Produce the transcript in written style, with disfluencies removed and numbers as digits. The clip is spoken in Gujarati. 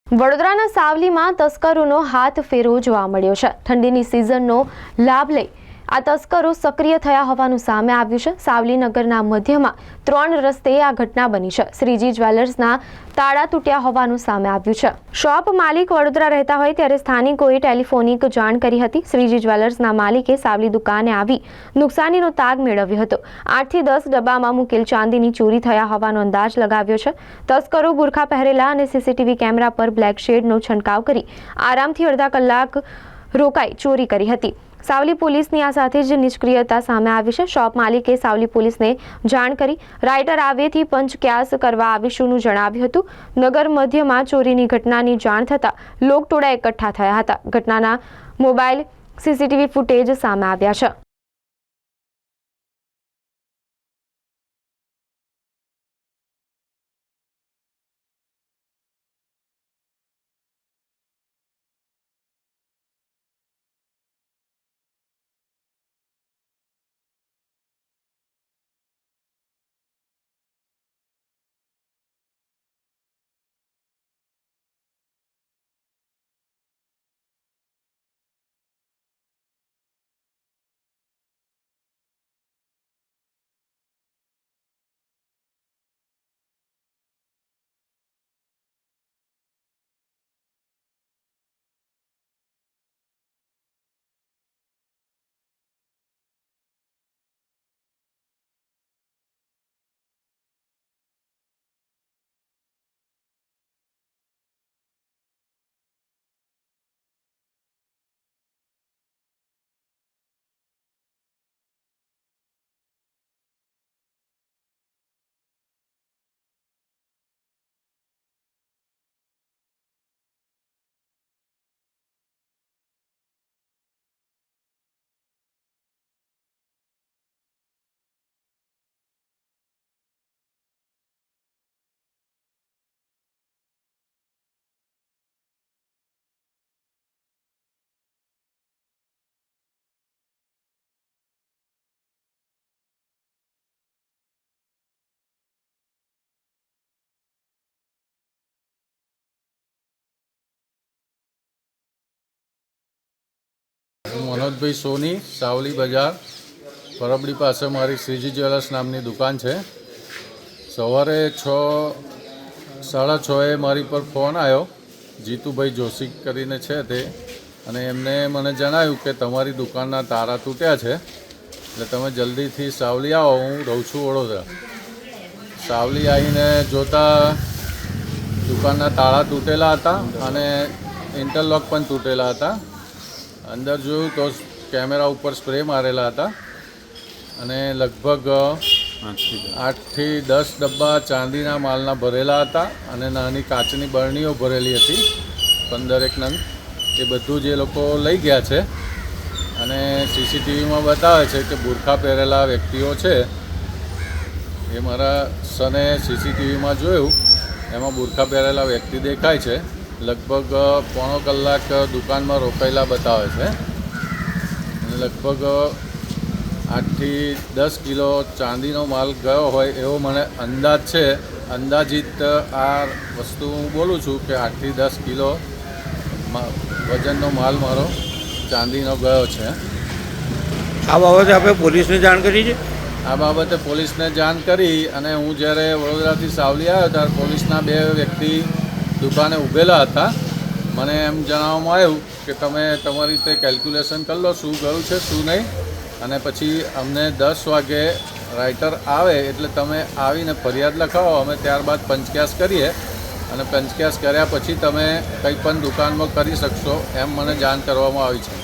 વડોદરાના સાવલીમાં તસ્કરોનો હાથ ફેરો જોવા મળ્યો છે। ઠંડીની સિઝનનો લાભ લઈ આ તસ્કરો સક્રિય થયા હોવાનું સામે આવ્યું છે। સાવલી નગરના મધ્યમાં 3 રસ્તે આ ઘટના બની છે। શ્રીજી જ્વેલર્સના તાળા તૂટ્યા હોવાનું સામે આવ્યું છે। શોપ માલિક વડોદરા રહેતા હોય ત્યારે સ્થાનિકોએ ટેલિફોનિક જાણ કરી હતી। શ્રીજી જ્વેલર્સના માલિકે સાવલી દુકાને આવી નુકસાનીનો તાગ મેળવ્યો હતો। 8 થી 10 ડબ્બામાં મૂકેલ ચાંદીની ચોરી થયા હોવાનો અંદાજ લગાવ્યો છે। તસ્કરો બુરખા પહેરેલા અને સીસીટીવી કેમેરા પર બ્લેક શેડનો છંટકાવ કરી આરામથી અડધા કલાક રોકાઈ ચોરી કરી હતી। સાવલી પોલીસની આ સાથે જ નિષ્ક્રિયતા સામે આવી છે। શોપ માલિકે સાવલી પોલીસને જાણ કરી રાઇટર આવેથી પંચક્યાસ કરવા આવીશુંનું જણાવ્યું હતું। નગર મધ્યમાં ચોરીની ઘટનાની જાણ થતાં લોકટોળા એકઠા થયા હતા। ઘટનાના મોબાઈલ સીસીટીવી ફૂટેજ સામે આવ્યા છે। मनोज सोनी सावली बजार परबड़ी पास मारी श्रीजी ज्वेलर्स नामनी दुकान है। सवारे 6:30 मारी पर फोन आयो जीतू भाई जोशी करीने छे ते अने एमने मने जणाव्युं के तमारी दुकानना तारा तूट्या छे એટલે તમે જલ્દીથી સાવલી આવો। હું રહું છું વડોદરા। સાવલી આવીને જોતા દુકાનના તાળા તૂટેલા હતા અને ઇન્ટરલોક પણ તૂટેલા હતા। અંદર જોયું તો કેમેરા ઉપર સ્પ્રે મારેલા હતા અને લગભગ 8 થી 10 ડબ્બા ચાંદીના માલના ભરેલા હતા અને નાની કાચની બરણીઓ ભરેલી હતી 15 નંગ। એ બધું જે લોકો લઈ ગયા છે અને સીસીટીવીમાં બતાવે છે કે બુરખા પહેરેલા વ્યક્તિઓ છે। એ મારા સને સીસીટીવીમાં જોયું એમાં બુરખા પહેરેલા વ્યક્તિ દેખાય છે। लगभग पौनो कलाक दुकान में रोकायेला बतावे छे અને लगभग 8 થી 10 किलो चांदीनो माल गयो होय एवो मने अंदाज छे। अंदाजित आ वस्तु हूँ बोलूँ छूँ कि 8 થી 10 किलो वजननो माल मारो चांदीनो गयो छे। आ बाबते आपणे पोलीसने जाण करी छे? आ बाबते पोलीसने जाण करी अने हूँ ज्यारे वडोदराथी सावली आव्यो त्यारे पोलीसना 2 व्यक्ति दुकाने उभेला था। मने एम जणाववामां आव्युं के तमे तमारी रीते केल्क्युलेशन कर लो शुं गयुं छे शुं नहीं अने पछी अमने 10 वागे राइटर आवे एटले तमे आवीने फरियाद लखावो। अमे त्यारबाद पंचक्यास करीए अने पंचक्यास कर्या पछी तमे कंई पण दुकानमां करी शकशो एम मने जाण करवामां आवी छे।